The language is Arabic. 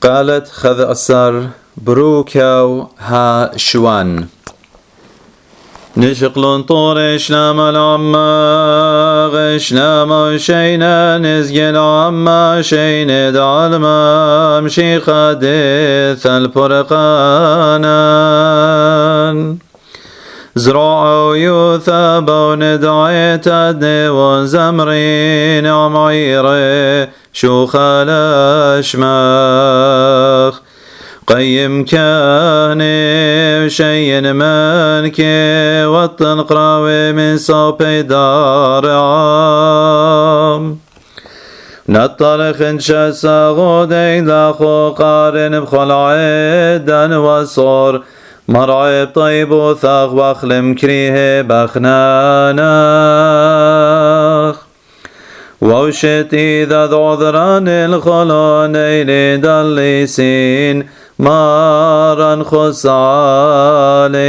قالت خذ أسر بروكاو ها شوان نشقلون طورش لما العما غشنا شينا نزجل عما شين دعلما مشي خادث البرقانا زرعوا يوثب وندعيت أدني وزمرين عميري شوخ الأشماخ قيم كاني وشين منكي والتنقراوي من صوبي دار عام نطلق انشاسا غودي لاخو قارن بخل عيدا وصور مرعب طيب وثاق واخلم كريه بخناناخ ووشت إذا ذعذران الخلانين دلسين مارا خص عليه